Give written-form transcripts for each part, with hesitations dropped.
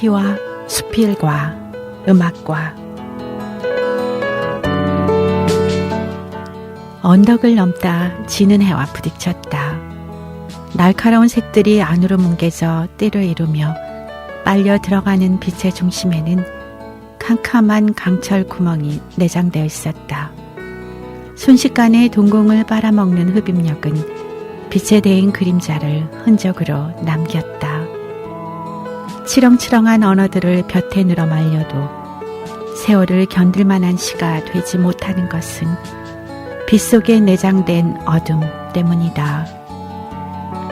시와 수필과 음악과 언덕을 넘다 지는 해와 부딪혔다. 날카로운 색들이 안으로 뭉개져 띠를 이루며 빨려 들어가는 빛의 중심에는 캄캄한 강철 구멍이 내장되어 있었다. 순식간에 동공을 빨아먹는 흡입력은 빛에 대인 그림자를 흔적으로 남겼다. 치렁치렁한 언어들을 볕에 늘어 말려도 세월을 견딜 만한 시가 되지 못하는 것은 빛 속에 내장된 어둠 때문이다.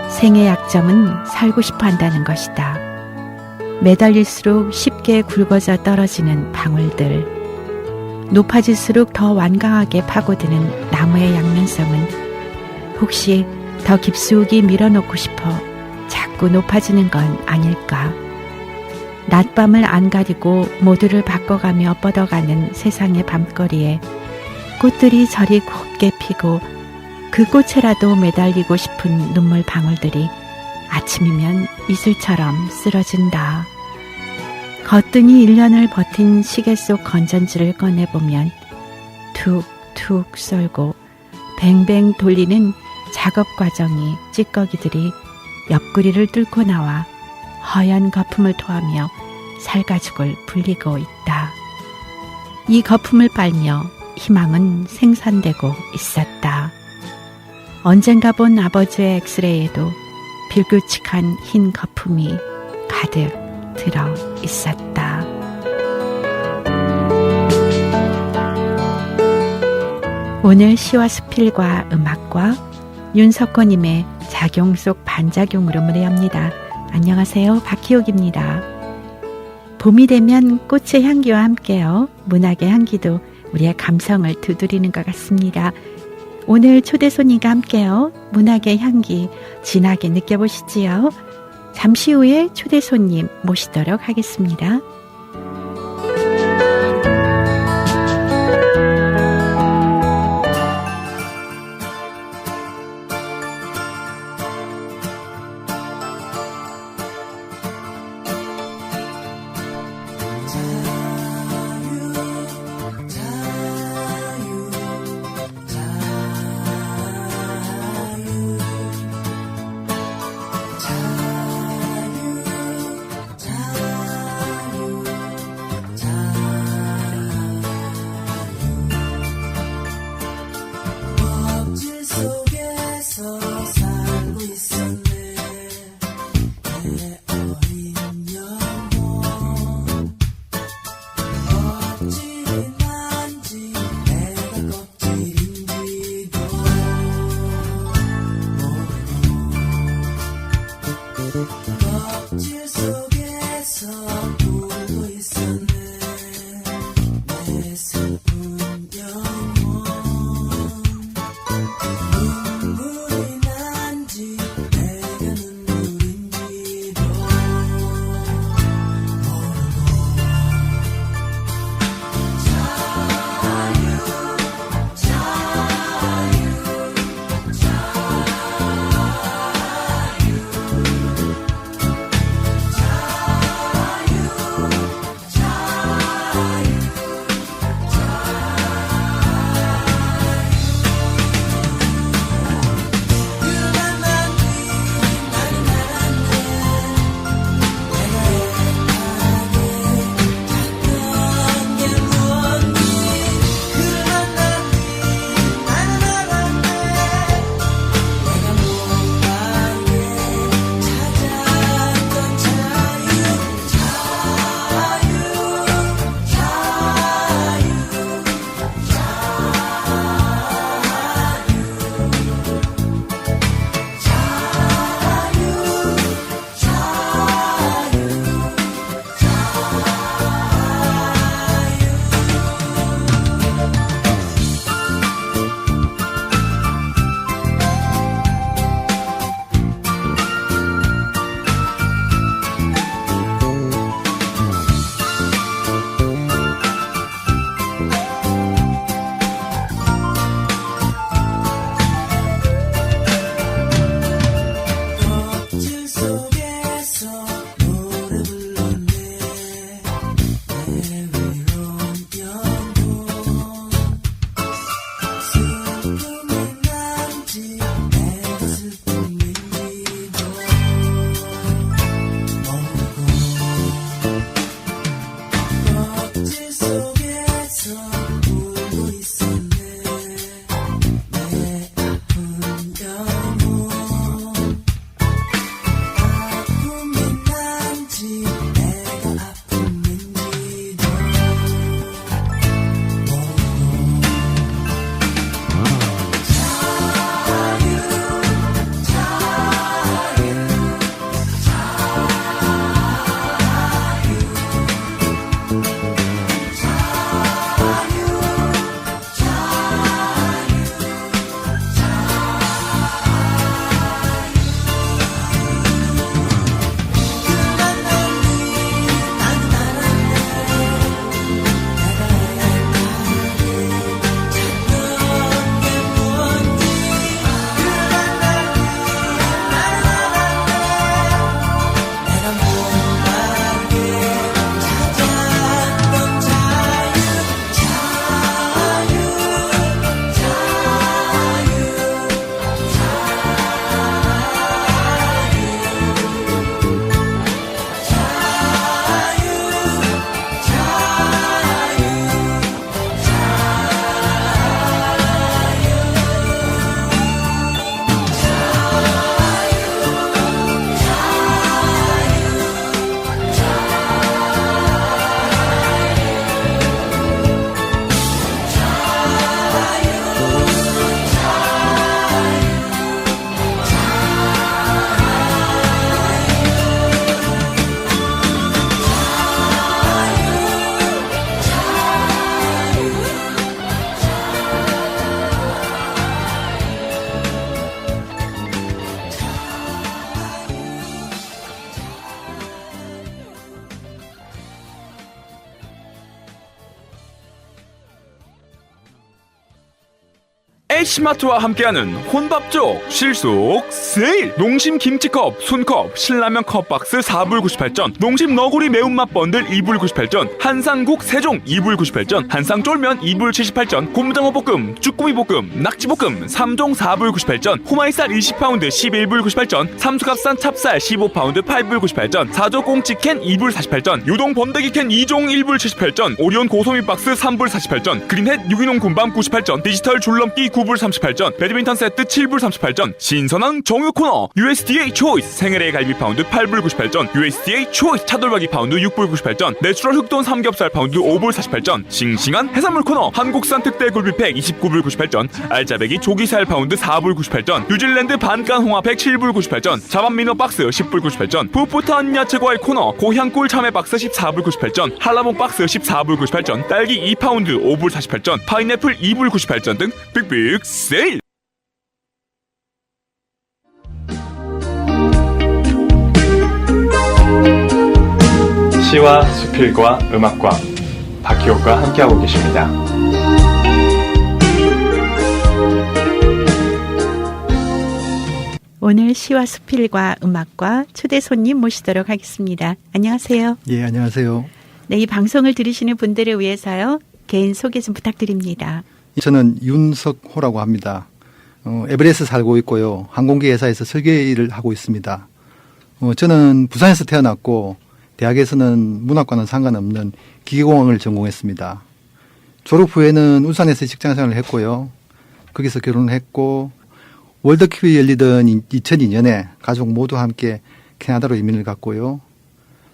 생의 약점은 살고 싶어 한다는 것이다. 매달릴수록 쉽게 굵어져 떨어지는 방울들, 높아질수록 더 완강하게 파고드는 나무의 양면성은 혹시 더 깊숙이 밀어넣고 싶어 자꾸 높아지는 건 아닐까? 낮밤을 안 가리고 모두를 바꿔가며 뻗어가는 세상의 밤거리에 꽃들이 저리 곱게 피고 그 꽃에라도 매달리고 싶은 눈물 방울들이 아침이면 이슬처럼 쓰러진다. 거뜬히 1년을 버틴 시계 속 건전지를 꺼내보면 툭툭 썰고 뱅뱅 돌리는 작업 과정이 찌꺼기들이 옆구리를 뚫고 나와 허연 거품을 토하며 살가죽을 불리고 있다. 이 거품을 빨며 희망은 생산되고 있었다. 언젠가 본 아버지의 엑스레이에도 불규칙한 흰 거품이 가득 들어 있었다. 오늘 시와 수필과 음악과 윤석호님의 작용 속 반작용으로 무례합니다. 안녕하세요. 박희옥입니다. 봄이 되면 꽃의 향기와 함께요. 문학의 향기도 우리의 감성을 두드리는 것 같습니다. 오늘 초대 손님과 함께요. 문학의 향기 진하게 느껴보시지요. 잠시 후에 초대 손님 모시도록 하겠습니다. H마트와 함께하는 혼밥족 실속 세일. 농심 김치컵, 손컵, 신라면 컵박스 4불 98전, 농심 너구리 매운맛 번들 2불 98전, 한상국 세종 2불 98전, 한상쫄면 2불 78전, 곰장어 볶음, 쭈꾸미 볶음, 낙지볶음 3종 4불 98전, 호마이쌀 20파운드 11불 98전, 삼수갑산 찹쌀 15파운드 8불 98전, 4조 꽁치캔 2불 48전, 유동 번데기캔 2종 1불 78전, 오리온 고소미 박스 3불 48전, 그린햇 유기농 군밤 98전, 디지털 줄넘기 9불 38전, 배드민턴 세트 7불 38전, 신선한 정유 코너 USDA 초이스 생활의 갈비 파운드 8불 98전, USDA 초이스 차돌박이 파운드 6불 98전, 내추럴 흑돈 삼겹살 파운드 5불 48전, 싱싱한 해산물 코너 한국산 특대 굴비팩 29불 98전, 알짜배기 조기살 파운드 4불 98전, 뉴질랜드 반간 홍합팩 7불 98전, 자반민어 박스 10불 98전, 풋풋한 야채과일 코너 고향꿀 참외 박스 14불 98전, 한라봉 박스 14불 98전, 딸기 2파운드 5불 48전, 파인애플 2불 98전 등 빅빅 세일! 시와 수필과 음악과 박희옥과 함께하고 계십니다. 오늘 시와 수필과 음악과 초대 손님 모시도록 하겠습니다. 안녕하세요. 예, 안녕하세요. 네, 이 방송을 들으시는 분들을 위해서요. 개인 소개 좀 부탁드립니다. 저는 윤석호라고 합니다. 에베레스트 살고 있고요. 항공기 회사에서 설계 일을 하고 있습니다. 저는 부산에서 태어났고 대학에서는 문학과는 상관없는 기계공학을 전공했습니다. 졸업 후에는 울산에서 직장생활을 했고요. 거기서 결혼을 했고 월드컵이 열리던 2002년에 가족 모두 함께 캐나다로 이민을 갔고요.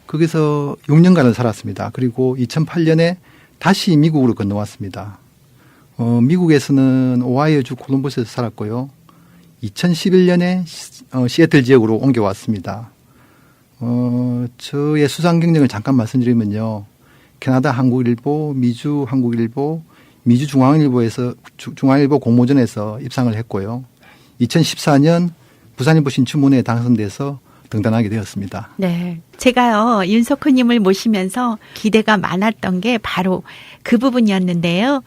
거기서 6년간을 살았습니다. 그리고 2008년에 다시 미국으로 건너왔습니다. 미국에서는 오하이오주 콜럼버스에서 살았고요. 2011년에 시애틀 지역으로 옮겨왔습니다. 저의 수상 경력을 잠깐 말씀드리면요. 캐나다 한국일보, 미주 한국일보, 미주 중앙일보에서 중앙일보 공모전에서 입상을 했고요. 2014년 부산일보 신춘문예에 당선돼서 등단하게 되었습니다. 네. 제가요, 윤석호님을 모시면서 기대가 많았던 게 바로 그 부분이었는데요.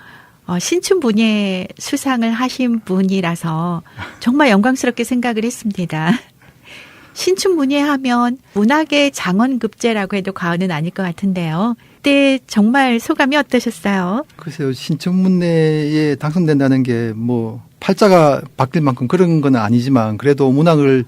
신춘문예 수상을 하신 분이라서 정말 영광스럽게 생각을 했습니다. 신춘문예 하면 문학의 장원급제라고 해도 과언은 아닐 것 같은데요. 그때 정말 소감이 어떠셨어요? 글쎄요, 신춘문예에 당선된다는 게 뭐 팔자가 바뀔 만큼 그런 건 아니지만 그래도 문학을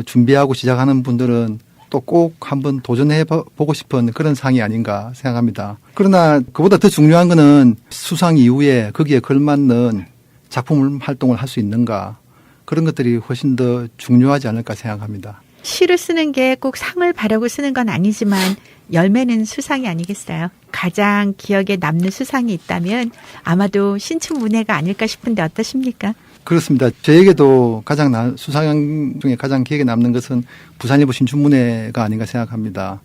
준비하고 시작하는 분들은 또 꼭 한번 도전해 보고 싶은 그런 상이 아닌가 생각합니다. 그러나 그보다 더 중요한 거는 수상 이후에 거기에 걸맞는 작품 활동을 할 수 있는가, 그런 것들이 훨씬 더 중요하지 않을까 생각합니다. 시를 쓰는 게 꼭 상을 바라고 쓰는 건 아니지만 열매는 수상이 아니겠어요? 가장 기억에 남는 수상이 있다면 아마도 신춘문예가 아닐까 싶은데 어떠십니까? 그렇습니다. 저에게도 수상 중에 가장 기억에 남는 것은 부산일보 신춘문예가 아닌가 생각합니다.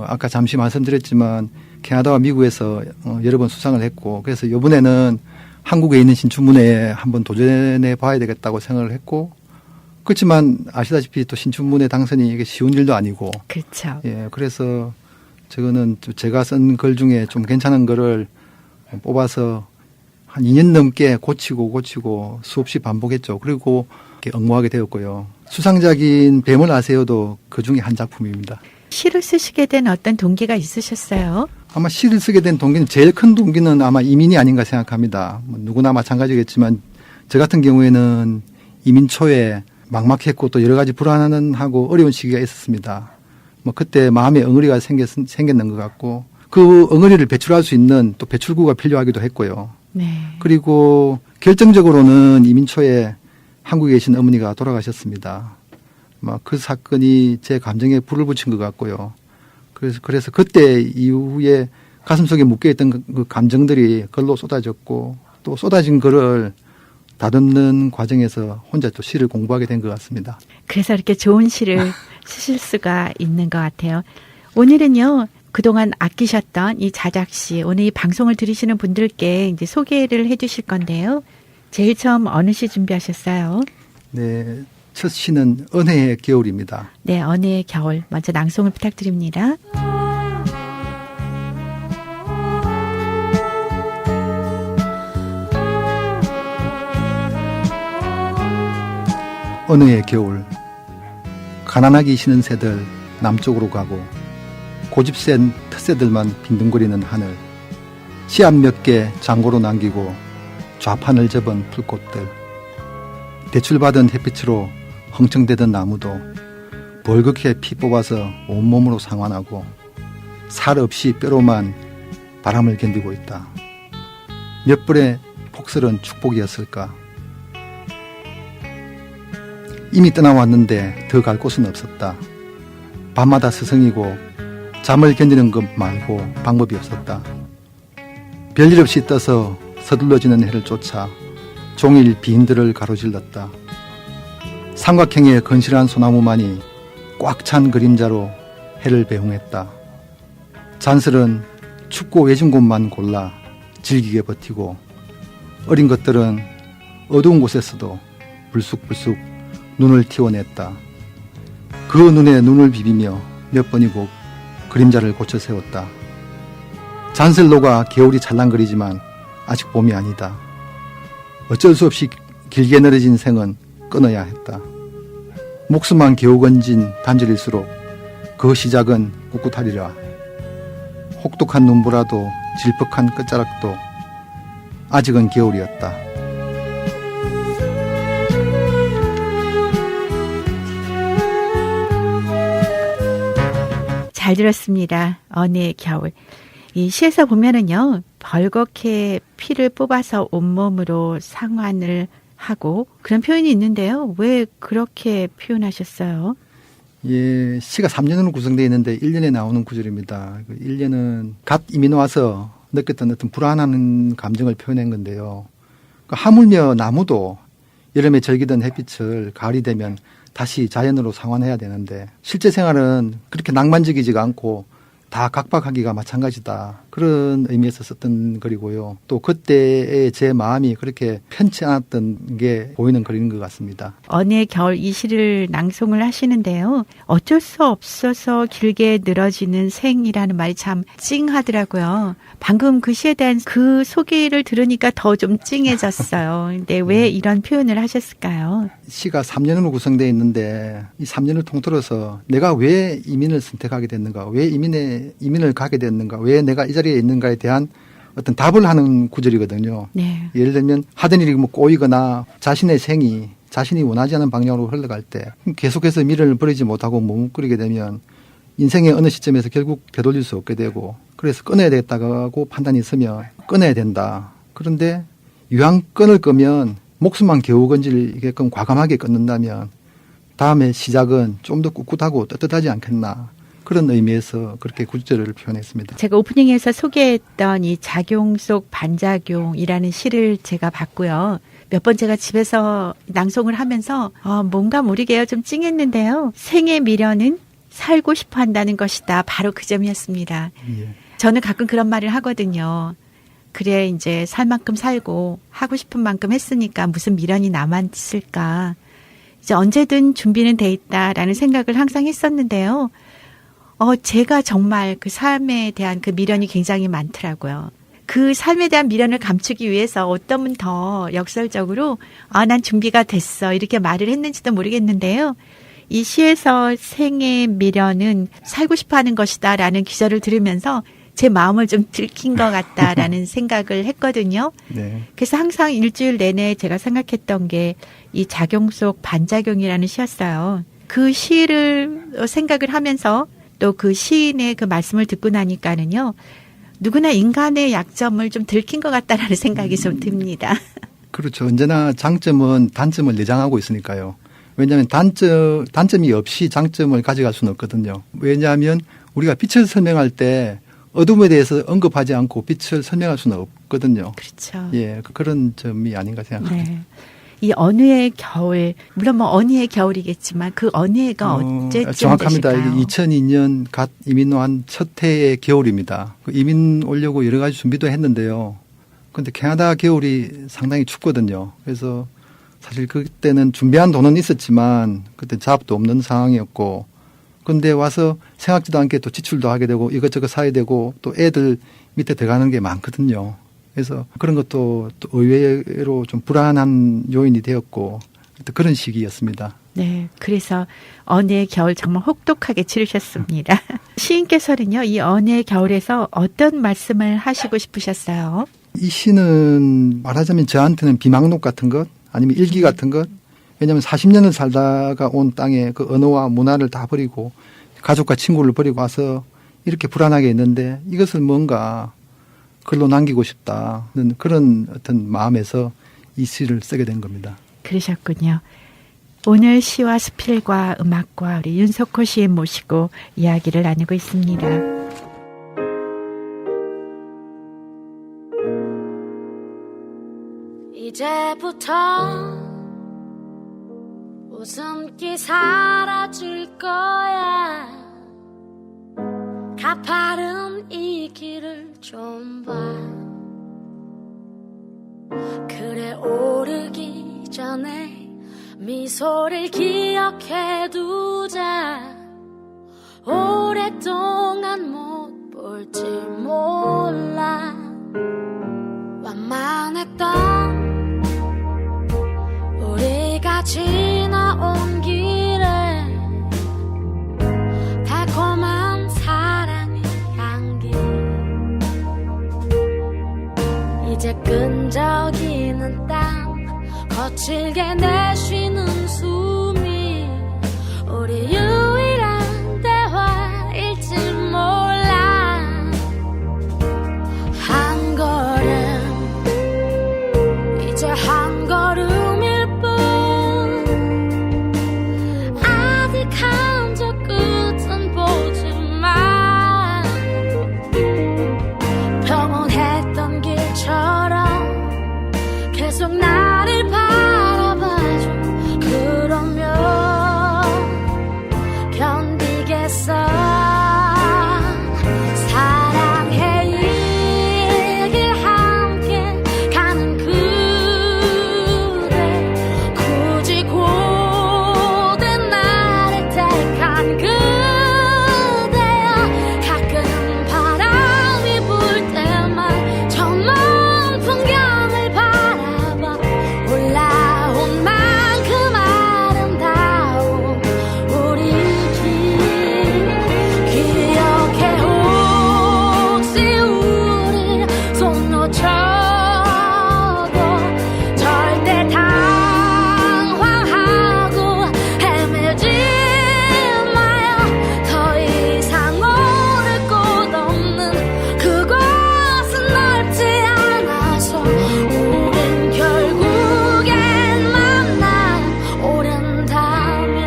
아까 잠시 말씀드렸지만 캐나다와 미국에서 여러 번 수상을 했고, 그래서 이번에는 한국에 있는 신춘문예에 한번 도전해 봐야 되겠다고 생각을 했고, 그렇지만 아시다시피 또 신춘문예 당선이 이게 쉬운 일도 아니고. 그렇죠. 예, 그래서 저거는 제가 쓴 글 중에 좀 괜찮은 글을 뽑아서 한 2년 넘게 고치고 수없이 반복했죠. 그리고 이렇게 응모하게 되었고요. 수상작인 뱀을 아세요도 그 중에 한 작품입니다. 시를 쓰시게 된 어떤 동기가 있으셨어요? 아마 시를 쓰게 된 동기는, 제일 큰 동기는 아마 이민이 아닌가 생각합니다. 뭐 누구나 마찬가지겠지만 저 같은 경우에는 이민 초에 막막했고 또 여러 가지 불안하고 어려운 시기가 있었습니다. 뭐 그때 마음에 엉어리가 생겼는 것 같고, 그 엉어리를 배출할 수 있는 또 배출구가 필요하기도 했고요. 네. 그리고 결정적으로는 이민 초에 한국에 계신 어머니가 돌아가셨습니다. 그 사건이 제 감정에 불을 붙인 것 같고요. 그래서 그때 이후에 가슴속에 묶여있던 그 감정들이 글로 쏟아졌고, 또 쏟아진 글을 다듬는 과정에서 혼자 또 시를 공부하게 된 것 같습니다. 그래서 이렇게 좋은 시를 쓰실 수가 있는 것 같아요. 오늘은요, 그동안 아끼셨던 이 자작시, 오늘 이 방송을 들으시는 분들께 이제 소개를 해 주실 건데요. 제일 처음 어느 시 준비하셨어요? 네, 첫 시는 은혜의 겨울입니다. 네, 은혜의 겨울. 먼저 낭송을 부탁드립니다. 어느 해 겨울 가난하기 싫은 새들 남쪽으로 가고 고집센 텃새들만 빈둥거리는 하늘, 씨앗 몇 개 장고로 남기고 좌판을 접은 풀꽃들, 대출받은 햇빛으로 흥청대던 나무도 벌겋게 피 뽑아서 온몸으로 상환하고 살 없이 뼈로만 바람을 견디고 있다. 몇 벌의 폭설은 축복이었을까? 이미 떠나왔는데 더 갈 곳은 없었다. 밤마다 스승이고 잠을 견디는 것 말고 방법이 없었다. 별일 없이 떠서 서둘러지는 해를 쫓아 종일 비인들을 가로질렀다. 삼각형의 건실한 소나무만이 꽉 찬 그림자로 해를 배웅했다. 잔슬은 춥고 외진 곳만 골라 질기게 버티고 어린 것들은 어두운 곳에서도 불쑥불쑥 눈을 틔워냈다. 그 눈에 눈을 비비며 몇 번이고 그림자를 고쳐 세웠다. 잔슬로가 겨울이 찰랑거리지만 아직 봄이 아니다. 어쩔 수 없이 길게 늘어진 생은 끊어야 했다. 목숨만 겨우 건진 단절일수록 그 시작은 꿋꿋하리라. 혹독한 눈보라도 질퍽한 끝자락도 아직은 겨울이었다. 잘 들었습니다. 언해의 겨울. 이 시에서 보면은요, 벌겋게 피를 뽑아서 온몸으로 상환을 하고 그런 표현이 있는데요. 왜 그렇게 표현하셨어요? 예, 시가 3년으로 구성되어 있는데 1년에 나오는 구절입니다. 1년은 갓 이민 와서 느꼈던 어떤 불안한 감정을 표현한 건데요. 하물며 나무도 여름에 절기던 햇빛을 가을이 되면 다시 자연으로 상환해야 되는데 실제 생활은 그렇게 낭만적이지가 않고 다 각박하기가 마찬가지다. 그런 의미에서 썼던 글이고요. 또 그때의 제 마음이 그렇게 편치 않았던 게 보이는 글인 것 같습니다. 언해의 겨울 이 시를 낭송을 하시는데요. 어쩔 수 없어서 길게 늘어지는 생이라는 말이 참 찡하더라고요. 방금 그 시에 대한 그 소개를 들으니까 더 좀 찡해졌어요. 근데 왜 이런 표현을 하셨을까요? 시가 3년으로 구성되어 있는데 이 3년을 통틀어서 내가 왜 이민을 선택하게 됐는가, 왜 이민을 가게 됐는가, 왜 내가 이 자리에 있는가에 대한 어떤 답을 하는 구절이거든요. 네. 예를 들면 하던 일이 뭐 꼬이거나 자신의 생이 자신이 원하지 않는 방향으로 흘러갈 때 계속해서 미련을 버리지 못하고 머뭇거리게 되면 인생의 어느 시점에서 결국 되돌릴 수 없게 되고, 그래서 끊어야 되겠다고 판단이 있으면 끊어야 된다. 그런데 이왕 끊을 거면 목숨만 겨우 건질게끔 과감하게 끊는다면 다음에 시작은 좀 더 꿋꿋하고 떳떳하지 않겠나. 그런 의미에서 그렇게 구절을 표현했습니다. 제가 오프닝에서 소개했던 이 작용 속 반작용이라는 시를 제가 봤고요. 몇 번 제가 집에서 낭송을 하면서 뭔가 모르게요 좀 찡했는데요. 생의 미련은 살고 싶어 한다는 것이다. 바로 그 점이었습니다. 예. 저는 가끔 그런 말을 하거든요. 그래 이제 살 만큼 살고 하고 싶은 만큼 했으니까 무슨 미련이 남았을까. 이제 언제든 준비는 돼 있다라는 생각을 항상 했었는데요. 제가 정말 그 삶에 대한 그 미련이 굉장히 많더라고요. 그 삶에 대한 미련을 감추기 위해서 어떤 분 더 역설적으로 난 준비가 됐어 이렇게 말을 했는지도 모르겠는데요. 이 시에서 생의 미련은 살고 싶어하는 것이다라는 기절을 들으면서 제 마음을 좀 들킨 것 같다라는 생각을 했거든요. 네. 그래서 항상 일주일 내내 제가 생각했던 게 이 작용 속 반작용이라는 시였어요. 그 시를 생각을 하면서 또 그 시인의 그 말씀을 듣고 나니까는요. 누구나 인간의 약점을 좀 들킨 것 같다라는 생각이 좀 듭니다. 그렇죠. 언제나 장점은 단점을 내장하고 있으니까요. 왜냐하면 단점이 없이 장점을 가져갈 수는 없거든요. 왜냐하면 우리가 빛을 설명할 때 어둠에 대해서 언급하지 않고 빛을 설명할 수는 없거든요. 그렇죠. 예, 그런 점이 아닌가 생각합니다. 네. 이 언해의 겨울, 물론 뭐 언해의 겨울이겠지만 그 언해가 언제쯤 정확합니다. 되실까요? 이게 2002년 갓 이민 온 첫 해의 겨울입니다. 그 이민 오려고 여러 가지 준비도 했는데요. 그런데 캐나다 겨울이 상당히 춥거든요. 그래서 사실 그때는 준비한 돈은 있었지만 그때 잡도 없는 상황이었고, 그런데 와서 생각지도 않게 또 지출도 하게 되고 이것저것 사야 되고 또 애들 밑에 들어가는 게 많거든요. 그래서 그런 것도 또 의외로 좀 불안한 요인이 되었고, 그런 시기였습니다. 네, 그래서 언해의 겨울 정말 혹독하게 치르셨습니다. 시인께서는요, 이 언해의 겨울에서 어떤 말씀을 하시고 싶으셨어요? 이 시는 말하자면 저한테는 비망록 같은 것 아니면 일기 같은 것, 왜냐하면 40년을 살다가 온 땅에 그 언어와 문화를 다 버리고 가족과 친구를 버리고 와서 이렇게 불안하게 있는데 이것을 뭔가 글로 남기고 싶다는 그런 어떤 마음에서 이 시를 쓰게 된 겁니다. 그러셨군요. 오늘 시와 수필과 음악과 우리 윤석호 시인 모시고 이야기를 나누고 있습니다. 이제부터 웃음기 사라질 거야. 가파른 이 길을 좀 봐. 그래 오르기 전에 미소를 기억해 두자. 오랫동안 못 볼지 몰라. 완만했던 우리가 지나온 길에 달콤한 사랑의 향기. 이제 끈적이는 땀 거칠게 내쉬는 숨이 우리 유일한 대화일지 몰라. 한 걸음 이제 한 걸음일 뿐. 아직 한저 끝은 보지만 평온했던 길처럼 계속 나를 바라봐줘. 그러면 견디겠어. 사랑해 이 길 함께 가는 그대. 굳이 고된 나를 택한 그대여. 가끔 바람이 불 때만 저 먼 풍경을 바라봐. 올라온 만큼 아름다운 우리 길. 기억해 혹시 우릴 손 놓쳐도 절대 당황하고 헤매지 마요. 더 이상 오를 곳 없는 그곳은 넓지 않아서 우린 결국엔 만나 오른다면.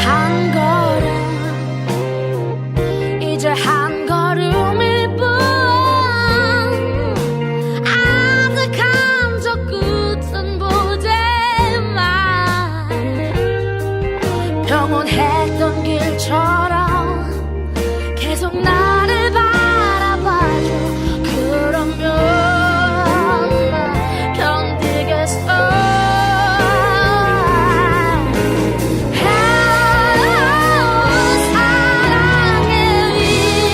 한 걸음 이제 한 걸음일 뿐. 아득한 저 끝은 보지만 평온했던 길처럼 계속 나를 바라봐줘. 그러면 견디겠어. 사랑의 이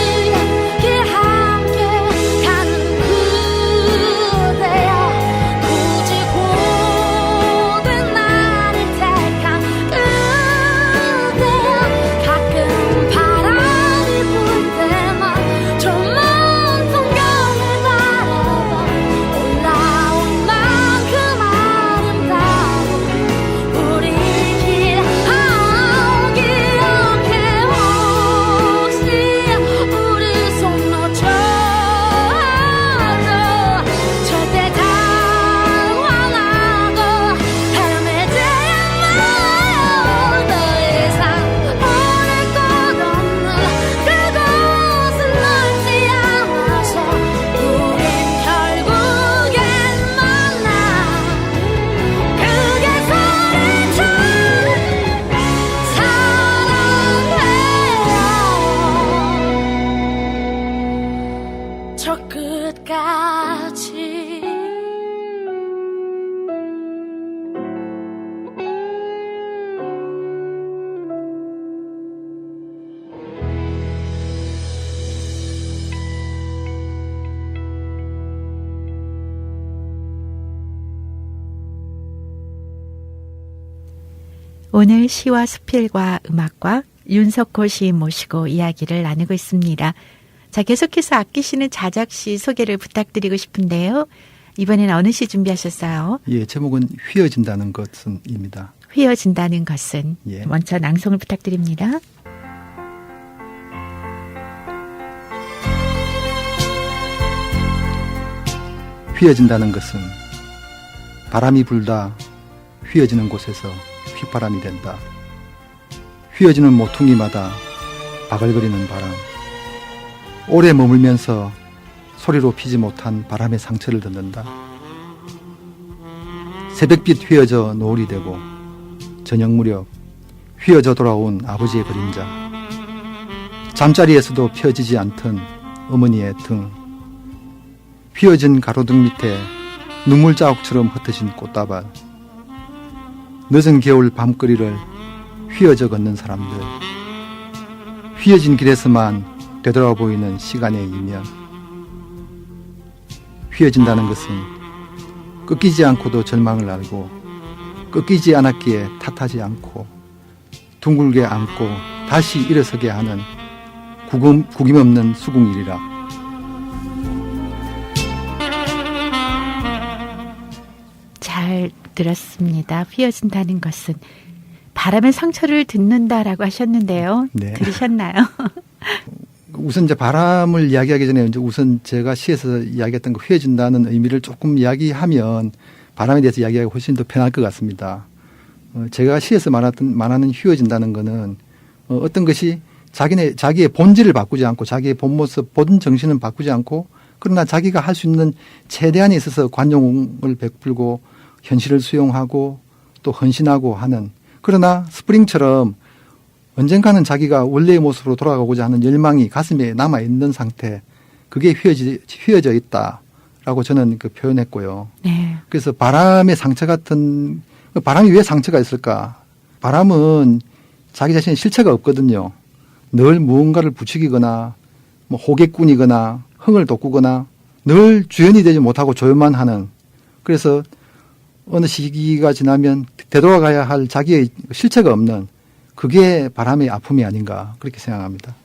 오늘 시와 수필과 음악과 윤석호 시인 모시고 이야기를 나누고 있습니다. 자, 계속해서 아끼시는 자작시 소개를 부탁드리고 싶은데요. 이번에는 어느 시 준비하셨어요? 예, 제목은 휘어진다는 것은입니다. 휘어진다는 것은. 예. 먼저 낭송을 부탁드립니다. 휘어진다는 것은 바람이 불다 휘어지는 곳에서 휘바람이 된다. 휘어지는 모퉁이마다 바글거리는 바람. 오래 머물면서 소리로 피지 못한 바람의 상처를 듣는다. 새벽빛 휘어져 노을이 되고 저녁 무렵 휘어져 돌아온 아버지의 그림자. 잠자리에서도 펴지지 않던 어머니의 등. 휘어진 가로등 밑에 눈물 자국처럼 흩어진 꽃다발. 늦은 겨울 밤거리를 휘어져 걷는 사람들. 휘어진 길에서만 되돌아 보이는 시간의 이면. 휘어진다는 것은 꺾이지 않고도 절망을 알고 꺾이지 않았기에 탓하지 않고 둥글게 안고 다시 일어서게 하는 구김없는 수궁일이라. 잘 들었습니다. 휘어진다는 것은 바람의 상처를 듣는다라고 하셨는데요. 네. 들으셨나요? 우선 이제 바람을 이야기하기 전에 이제 우선 제가 시에서 이야기했던 그 휘어진다는 의미를 조금 이야기하면 바람에 대해서 이야기하기 훨씬 더 편할 것 같습니다. 제가 시에서 말하는 휘어진다는 거는 어떤 것이 자기의 본질을 바꾸지 않고 자기의 본 모습, 본 정신은 바꾸지 않고 그러나 자기가 할 수 있는 최대한에 있어서 관용을 베풀고 현실을 수용하고 또 헌신하고 하는, 그러나 스프링처럼 언젠가는 자기가 원래의 모습으로 돌아가고자 하는 열망이 가슴에 남아있는 상태, 그게 휘어져 있다라고 저는 그 표현했고요. 네. 그래서 바람의 상처 같은, 바람이 왜 상처가 있을까? 바람은 자기 자신의 실체가 없거든요. 늘 무언가를 부추기거나 뭐 호객꾼이거나 흥을 돋구거나 늘 주연이 되지 못하고 조연만 하는, 그래서 어느 시기가 지나면 되돌아가야 할 자기의 실체가 없는, 그게 바람의 아픔이 아닌가 그렇게 생각합니다.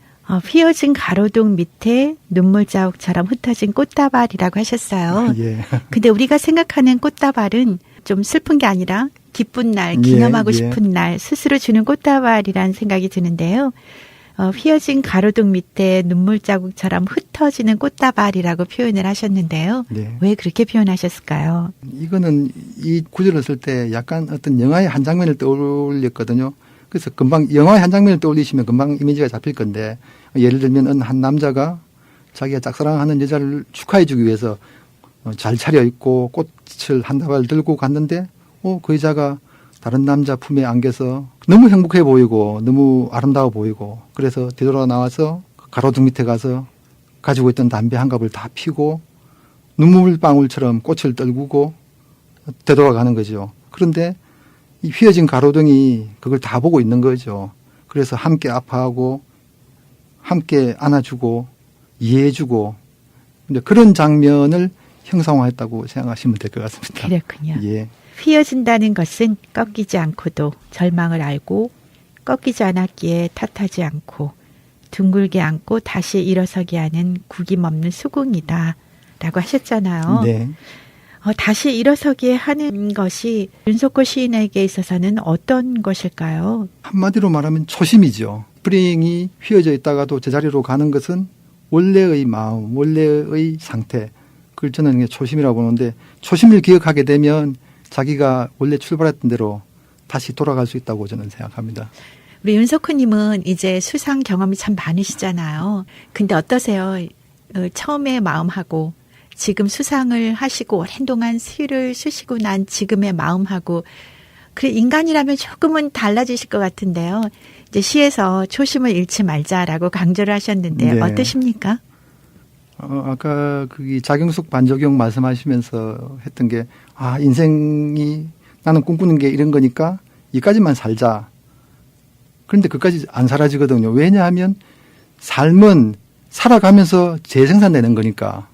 휘어진 가로등 밑에 눈물 자국처럼 흩어진 꽃다발이라고 하셨어요. 예. 근데 우리가 생각하는 꽃다발은 좀 슬픈 게 아니라 기쁜 날, 기념하고 예. 싶은 날 스스로 주는 꽃다발이라는 생각이 드는데요. 휘어진 가로등 밑에 눈물 자국처럼 흩어지는 꽃다발이라고 표현을 하셨는데요. 네. 왜 그렇게 표현하셨을까요? 이거는 이 구절을 쓸 때 약간 어떤 영화의 한 장면을 떠올렸거든요. 그래서 금방 영화의 한 장면을 떠올리시면 금방 이미지가 잡힐 건데, 예를 들면 한 남자가 자기가 짝사랑하는 여자를 축하해 주기 위해서 잘 차려입고 꽃을 한 다발 들고 갔는데 그 여자가 다른 남자 품에 안겨서 너무 행복해 보이고 너무 아름다워 보이고, 그래서 되돌아 나와서 가로등 밑에 가서 가지고 있던 담배 한 갑을 다 피고 눈물방울처럼 꽃을 떨구고 되돌아가는 거죠. 그런데 이 휘어진 가로등이 그걸 다 보고 있는 거죠. 그래서 함께 아파하고 함께 안아주고 이해해주고, 그런 장면을 형상화했다고 생각하시면 될 것 같습니다. 그렇군요. 예. 휘어진다는 것은 꺾이지 않고도 절망을 알고 꺾이지 않았기에 탓하지 않고 둥글게 안고 다시 일어서게 하는 구김없는 수궁이다 라고 하셨잖아요. 네. 다시 일어서게 하는 것이 윤석호 시인에게 있어서는 어떤 것일까요? 한마디로 말하면 초심이죠. 스프링이 휘어져 있다가도 제자리로 가는 것은 원래의 마음, 원래의 상태, 그걸 저는 초심이라고 보는데, 초심을 기억하게 되면 자기가 원래 출발했던 대로 다시 돌아갈 수 있다고 저는 생각합니다. 우리 윤석호님은 이제 수상 경험이 참 많으시잖아요. 근데 어떠세요? 처음의 마음하고 지금 수상을 하시고 오랜 동안 시를 쓰시고 난 지금의 마음하고, 그래 인간이라면 조금은 달라지실 것 같은데요. 이제 시에서 초심을 잃지 말자라고 강조를 하셨는데 네. 어떠십니까? 아까 그 작용숙 반작용 말씀하시면서 했던 게, 인생이 나는 꿈꾸는 게 이런 거니까 여기까지만 살자. 그런데 그까지 안 사라지거든요. 왜냐하면 삶은 살아가면서 재생산되는 거니까.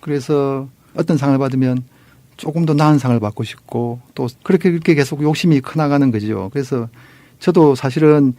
그래서 어떤 상을 받으면 조금 더 나은 상을 받고 싶고 또 그렇게 계속 욕심이 커나가는 거죠. 그래서 저도 사실은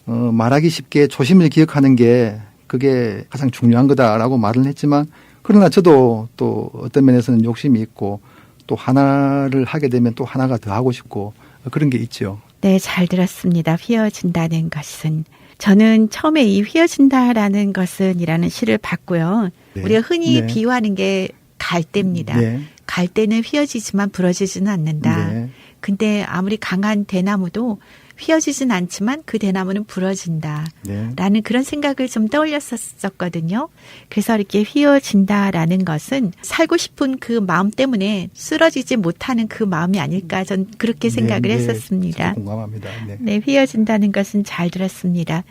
말하기 쉽게 초심을 기억하는 게 그게 가장 중요한 거다라고 말은 했지만 그러나 저도 또 어떤 면에서는 욕심이 있고 또 하나를 하게 되면 또 하나가 더 하고 싶고 그런 게 있죠. 네, 잘 들었습니다. 휘어진다는 것은. 저는 처음에 이 휘어진다라는 것은 이라는 시를 봤고요. 네. 우리가 흔히 네. 비유하는 게 갈대입니다. 네. 갈대는 휘어지지만 부러지지는 않는다. 네. 근데 아무리 강한 대나무도 휘어지진 않지만 그 대나무는 부러진다. 네. 라는 그런 생각을 좀 떠올렸었거든요. 그래서 이렇게 휘어진다라는 것은 살고 싶은 그 마음 때문에 쓰러지지 못하는 그 마음이 아닐까 전 그렇게 생각을 네, 했었습니다. 저도 공감합니다. 네. 네, 휘어진다는 것은 잘 들었습니다.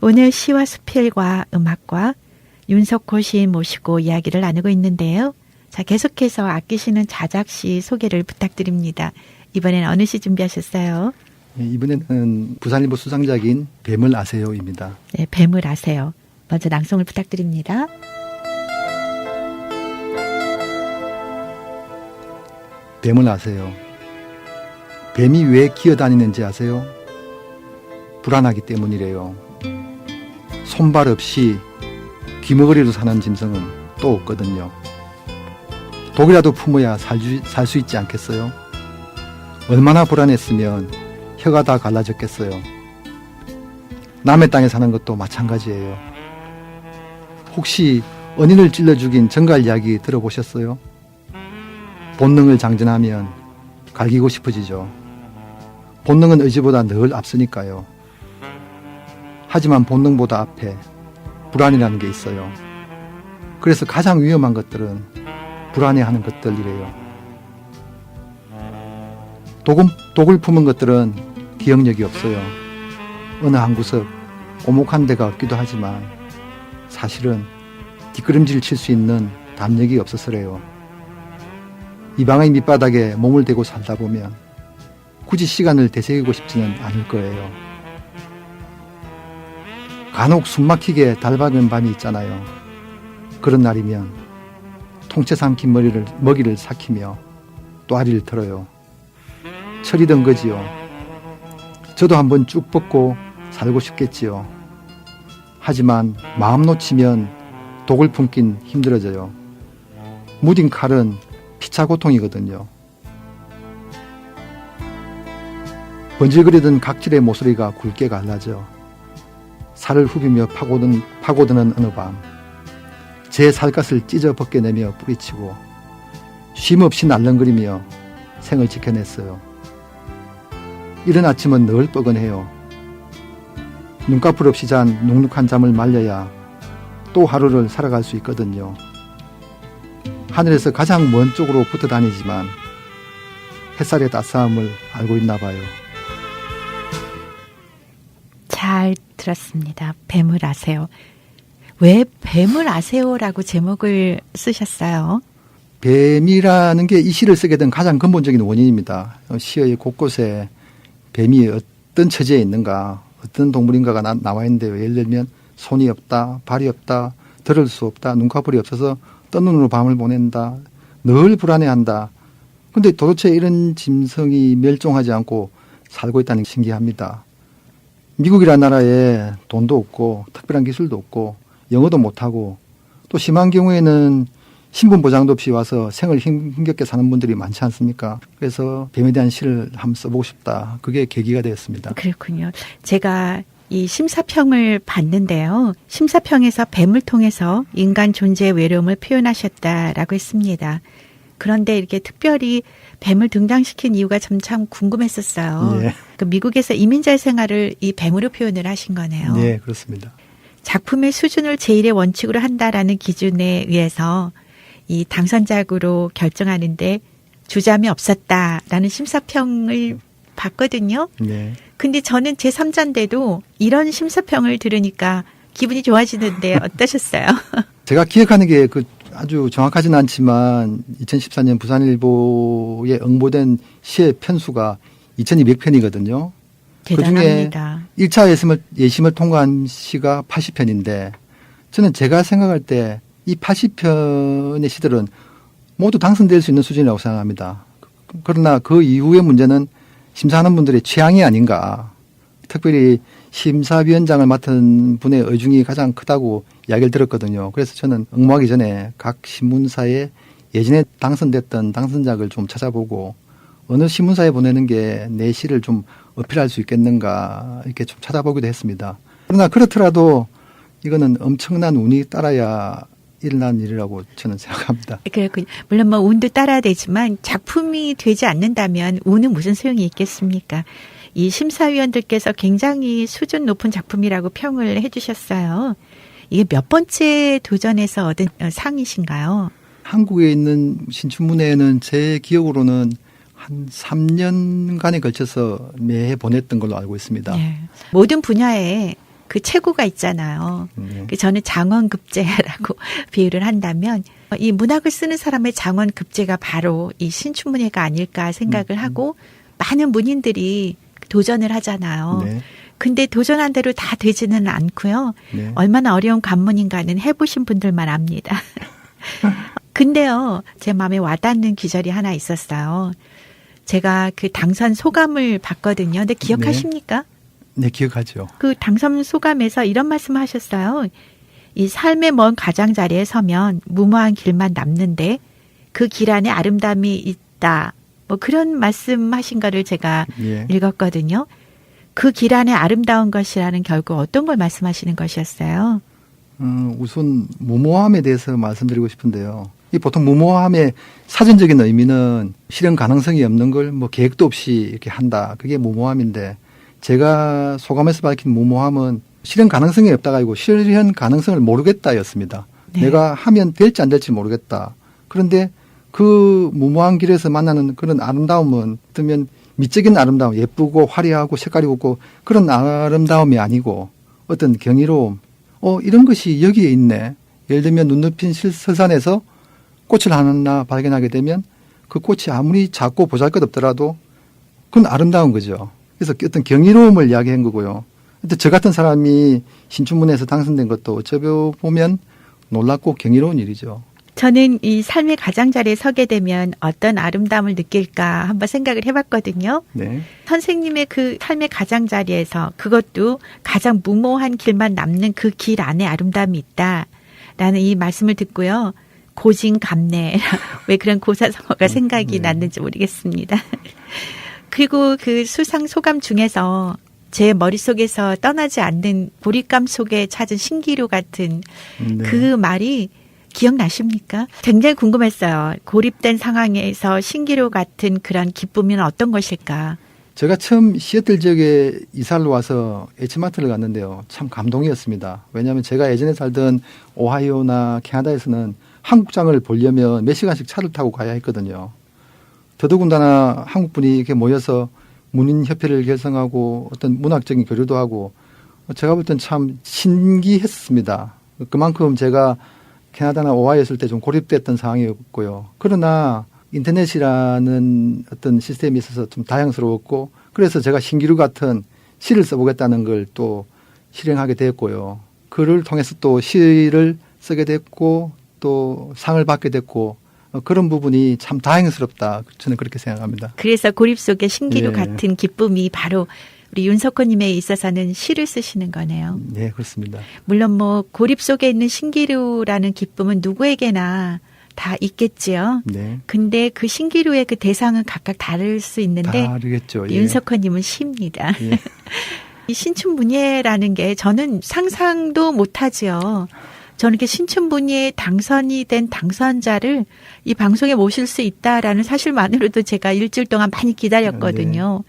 오늘 시와 수필과 음악과 윤석호 시인 모시고 이야기를 나누고 있는데요. 자, 계속해서 아끼시는 자작시 소개를 부탁드립니다. 이번엔 어느 시 준비하셨어요? 네, 이번에는 부산일보 수상작인 뱀을 아세요입니다. 네, 뱀을 아세요. 먼저 낭송을 부탁드립니다. 뱀을 아세요. 뱀이 왜 기어다니는지 아세요? 불안하기 때문이래요. 손발 없이 귀머거리로 사는 짐승은 또 없거든요. 독이라도 품어야 살 수 있지 않겠어요? 얼마나 불안했으면 혀가 다 갈라졌겠어요. 남의 땅에 사는 것도 마찬가지예요. 혹시 언인을 찔러 죽인 정갈 이야기 들어보셨어요? 본능을 장전하면 갈기고 싶어지죠. 본능은 의지보다 늘 앞서니까요. 하지만 본능보다 앞에 불안이라는 게 있어요. 그래서 가장 위험한 것들은 불안해하는 것들이래요. 독을 품은 것들은 기억력이 없어요. 어느 한 구석 오목한 데가 없기도 하지만 사실은 뒷걸음질 칠 수 있는 담력이 없어서래요. 이 방의 밑바닥에 몸을 대고 살다 보면 굳이 시간을 되새기고 싶지는 않을 거예요. 간혹 숨막히게 달박은 밤이 있잖아요. 그런 날이면 통째 삼킨 먹이를 삭히며 또아리를 털어요. 철이던 거지요. 저도 한번 쭉 뻗고 살고 싶겠지요. 하지만 마음 놓치면 독을 품긴 힘들어져요. 무딘 칼은 피차 고통이거든요. 번질거리던 각질의 모서리가 굵게 갈라져 살을 후비며 파고드는 어느 밤, 제 살갗을 찢어 벗겨내며 뿌리치고 쉼없이 날렁거리며 생을 지켜냈어요. 이른 아침은 늘 뻐근해요. 눈꺼풀 없이 잔 눅눅한 잠을 말려야 또 하루를 살아갈 수 있거든요. 하늘에서 가장 먼 쪽으로 붙어 다니지만 햇살의 따스함을 알고 있나 봐요. 잘 들었습니다. 뱀을 아세요. 왜 뱀을 아세요라고 제목을 쓰셨어요? 뱀이라는 게 이 시를 쓰게 된 가장 근본적인 원인입니다. 시의 곳곳에 뱀이 어떤 처지에 있는가, 어떤 동물인가가 나와 있는데요. 예를 들면 손이 없다, 발이 없다, 들을 수 없다, 눈꺼풀이 없어서 뜬 눈으로 밤을 보낸다, 늘 불안해한다. 그런데 도대체 이런 짐승이 멸종하지 않고 살고 있다는 게 신기합니다. 미국이라는 나라에 돈도 없고 특별한 기술도 없고 영어도 못하고 또 심한 경우에는 신분 보장도 없이 와서 생을 힘겹게 사는 분들이 많지 않습니까? 그래서 뱀에 대한 시를 한번 써보고 싶다. 그게 계기가 되었습니다. 그렇군요. 제가 이 심사평을 봤는데요. 심사평에서 뱀을 통해서 인간 존재의 외로움을 표현하셨다라고 했습니다. 그런데 이렇게 특별히 뱀을 등장시킨 이유가 참 궁금했었어요. 네. 그 미국에서 이민자의 생활을 이 뱀으로 표현을 하신 거네요. 네, 그렇습니다. 작품의 수준을 제1의 원칙으로 한다라는 기준에 의해서 이 당선작으로 결정하는데 주저함이 없었다라는 심사평을 봤거든요. 네. 근데 저는 제3자인데도 이런 심사평을 들으니까 기분이 좋아지는데 어떠셨어요? 제가 기억하는 게 아주 정확하진 않지만 2014년 부산일보에 응모된 시의 편수가 2200편이거든요. 대단합니다. 그중에 1차 예심을 통과한 시가 80편인데 저는 제가 생각할 때 이 80편의 시들은 모두 당선될 수 있는 수준이라고 생각합니다. 그러나 그 이후의 문제는 심사하는 분들의 취향이 아닌가. 특별히 심사위원장을 맡은 분의 의중이 가장 크다고 이야기를 들었거든요. 그래서 저는 응모하기 전에 각 신문사에 예전에 당선됐던 당선작을 좀 찾아보고 어느 신문사에 보내는 게 내 시를 좀 어필할 수 있겠는가 이렇게 좀 찾아보기도 했습니다. 그러나 그렇더라도 이거는 엄청난 운이 따라야 일어난 일이라고 저는 생각합니다. 그렇군요. 물론 뭐 운도 따라야 되지만 작품이 되지 않는다면 운은 무슨 소용이 있겠습니까? 이 심사위원들께서 굉장히 수준 높은 작품이라고 평을 해주셨어요. 이게 몇 번째 도전에서 얻은 상이신가요? 한국에 있는 신춘문예는 제 기억으로는 한 3년간에 걸쳐서 매해 보냈던 걸로 알고 있습니다. 네. 모든 분야에 그 최고가 있잖아요. 네. 저는 장원급제라고 비유를 한다면 이 문학을 쓰는 사람의 장원급제가 바로 이 신춘문예가 아닐까 생각을 하고 많은 문인들이 도전을 하잖아요. 네. 근데 도전한 대로 다 되지는 않고요. 네. 얼마나 어려운 관문인가는 해보신 분들만 압니다. 근데요, 제 마음에 와닿는 기절이 하나 있었어요. 제가 그 당선 소감을 봤거든요. 근데 기억하십니까? 네, 기억하죠. 그 당선 소감에서 이런 말씀을 하셨어요. 이 삶의 먼 가장자리에 서면 무모한 길만 남는데 그 길 안에 아름다움이 있다. 뭐 그런 말씀하신 거를 제가 예. 읽었거든요. 그 길 안에 아름다운 것이라는 결국 어떤 걸 말씀하시는 것이었어요? 우선 무모함에 대해서 말씀드리고 싶은데요. 이 보통 무모함의 사전적인 의미는 실현 가능성이 없는 걸 뭐 계획도 없이 이렇게 한다. 그게 무모함인데 제가 소감에서 밝힌 무모함은 실현 가능성이 없다가 아니고 실현 가능성을 모르겠다였습니다. 네. 내가 하면 될지 안 될지 모르겠다. 그런데 그 무모한 길에서 만나는 그런 아름다움은 어쩌면 미적인 아름다움, 예쁘고 화려하고 색깔이 없고 그런 아름다움이 아니고 어떤 경이로움, 이런 것이 여기에 있네. 예를 들면 눈 높인 설산에서 꽃을 하나 발견하게 되면 그 꽃이 아무리 작고 보잘것없더라도 그건 아름다운 거죠. 그래서 어떤 경이로움을 이야기한 거고요. 근데 저 같은 사람이 신춘문예에서 당선된 것도 어쩌 보면 놀랍고 경이로운 일이죠. 저는 이 삶의 가장자리에 서게 되면 어떤 아름다움을 느낄까 한번 생각을 해봤거든요. 네. 선생님의 그 삶의 가장자리에서 그것도 가장 무모한 길만 남는 그 길 안에 아름다움이 있다라는 이 말씀을 듣고요. 고진감래 왜 그런 고사성어가 생각이 났는지 모르겠습니다. 그리고 그 수상 소감 중에서 제 머릿속에서 떠나지 않는 고립감 속에 찾은 신기루 같은 네. 그 말이 기억나십니까? 굉장히 궁금했어요. 고립된 상황에서 신기루 같은 그런 기쁨은 어떤 것일까? 제가 처음 시애틀 지역에 이사를 와서 H마트를 갔는데요. 참 감동이었습니다. 왜냐하면 제가 예전에 살던 오하이오나 캐나다에서는 한국장을 보려면 몇 시간씩 차를 타고 가야 했거든요. 더더군다나 한국분이 이렇게 모여서 문인협회를 결성하고 어떤 문학적인 교류도 하고 제가 볼 땐 참 신기했습니다. 그만큼 제가 캐나다나 오하이오에 있을 때 좀 고립됐던 상황이었고요. 그러나 인터넷이라는 어떤 시스템이 있어서 좀 다양스러웠고 그래서 제가 신기루 같은 시를 써보겠다는 걸 또 실행하게 됐고요. 글을 통해서 또 시를 쓰게 됐고 또 상을 받게 됐고 그런 부분이 참 다행스럽다. 저는 그렇게 생각합니다. 그래서 고립 속의 신기루 예. 같은 기쁨이 바로 우리 윤석호님에 있어서는 시를 쓰시는 거네요. 네, 그렇습니다. 물론 뭐 고립 속에 있는 신기루라는 기쁨은 누구에게나 다 있겠지요. 네. 근데 그 신기루의 그 대상은 각각 다를 수 있는데 다르겠죠. 예. 윤석호님은 시입니다. 예. 이 신춘문예라는 게 저는 상상도 못하지요. 저는 이렇게 신춘문예에 당선이 된 당선자를 이 방송에 모실 수 있다라는 사실만으로도 제가 일주일 동안 많이 기다렸거든요.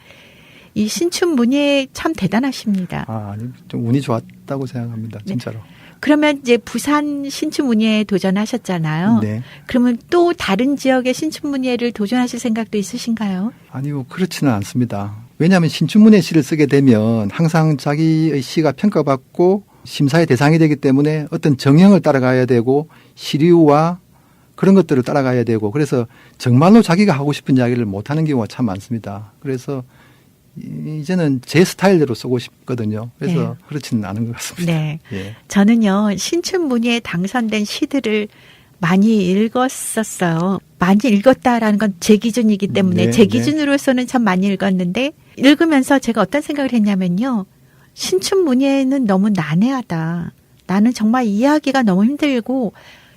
이 신춘문예 참 대단하십니다. 아니, 좀 운이 좋았다고 생각합니다. 진짜로. 그러면 이제 부산 신춘문예에 도전하셨잖아요. 네. 그러면 또 다른 지역의 신춘문예를 도전하실 생각도 있으신가요? 아니요, 그렇지는 않습니다. 왜냐하면 신춘문예 시를 쓰게 되면 항상 자기의 시가 평가받고 심사의 대상이 되기 때문에 어떤 정형을 따라가야 되고 시류와 그런 것들을 따라가야 되고 그래서 정말로 자기가 하고 싶은 이야기를 못하는 경우가 참 많습니다. 그래서 이제는 제 스타일대로 쓰고 싶거든요. 그래서 네. 그렇지는 않은 것 같습니다. 네. 예. 저는요, 신춘문예에 당선된 시들을 많이 읽었었어요. 많이 읽었다라는 건 제 기준이기 때문에 네, 제 기준으로서는 참 많이 읽었는데 읽으면서 제가 어떤 생각을 했냐면요. 신춘문예는 너무 난해하다. 나는 정말 이해하기가 너무 힘들고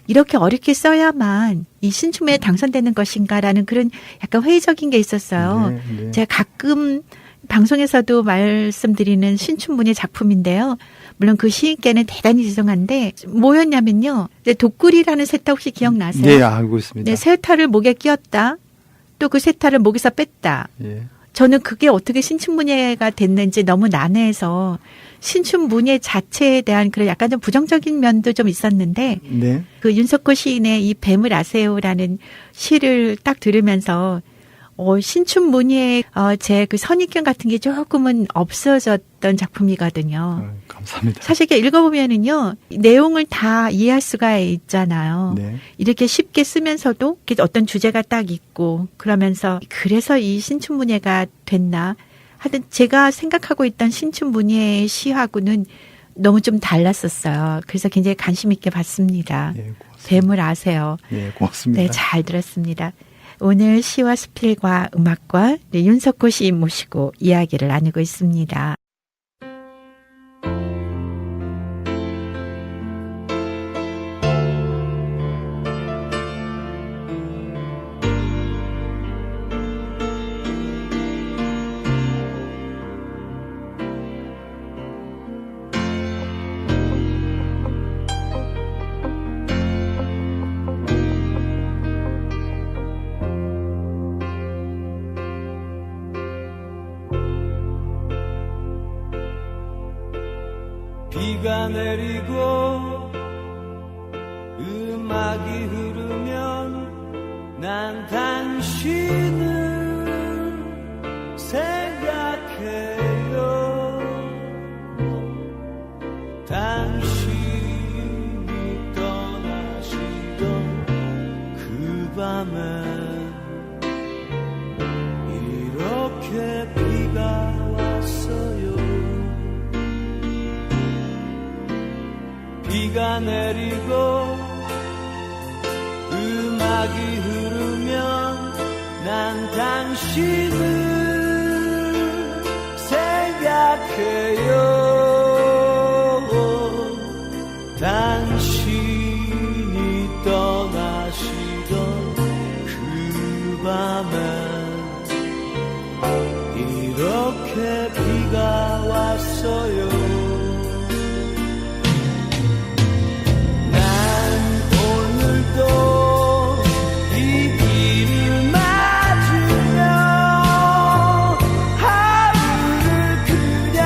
이렇게 어렵게 써야만 이 신춘문예에 당선되는 것인가라는 그런 약간 회의적인 게 있었어요. 네, 네. 제가 가끔 방송에서도 말씀드리는 신춘문예 작품인데요. 물론 그 시인께는 대단히 죄송한데 뭐였냐면요. 독구리라는 세타 혹시 기억나세요? 네, 알고 있습니다. 네, 세타를 목에 끼웠다. 또 그 세타를 목에서 뺐다. 예. 저는 그게 어떻게 신춘문예가 됐는지 너무 난해해서 신춘문예 자체에 대한 그런 약간 좀 부정적인 면도 좀 있었는데 네. 그 윤석호 시인의 이 뱀을 아세요라는 시를 딱 들으면서 신춘문예 제 그 선입견 같은 게 조금은 없어졌던 작품이거든요. 감사합니다. 사실 이렇게 읽어보면은요 내용을 다 이해할 수가 있잖아요. 네. 이렇게 쉽게 쓰면서도 이렇게 어떤 주제가 딱 있고 그러면서 그래서 이 신춘문예가 됐나 하여튼 제가 생각하고 있던 신춘문예 시하고는 너무 좀 달랐었어요. 그래서 굉장히 관심 있게 봤습니다. 네, 고맙습니다. 뱀을 아세요. 네, 고맙습니다. 네, 잘 들었습니다. 오늘 시와 수필과 음악과 윤석호 시인 모시고 이야기를 나누고 있습니다. 비가 내리고 음악이 흐르면 난 당신을 생각해요. 당신이 떠나시던 그 밤에 이렇게 비가 왔어요. 비가 내리고 음악이 흐르면 난 당신을 생각해요. 당신이 떠나시던 그 밤에 이렇게 비가 왔어요. 이 비를 맞으며 하루를 그냥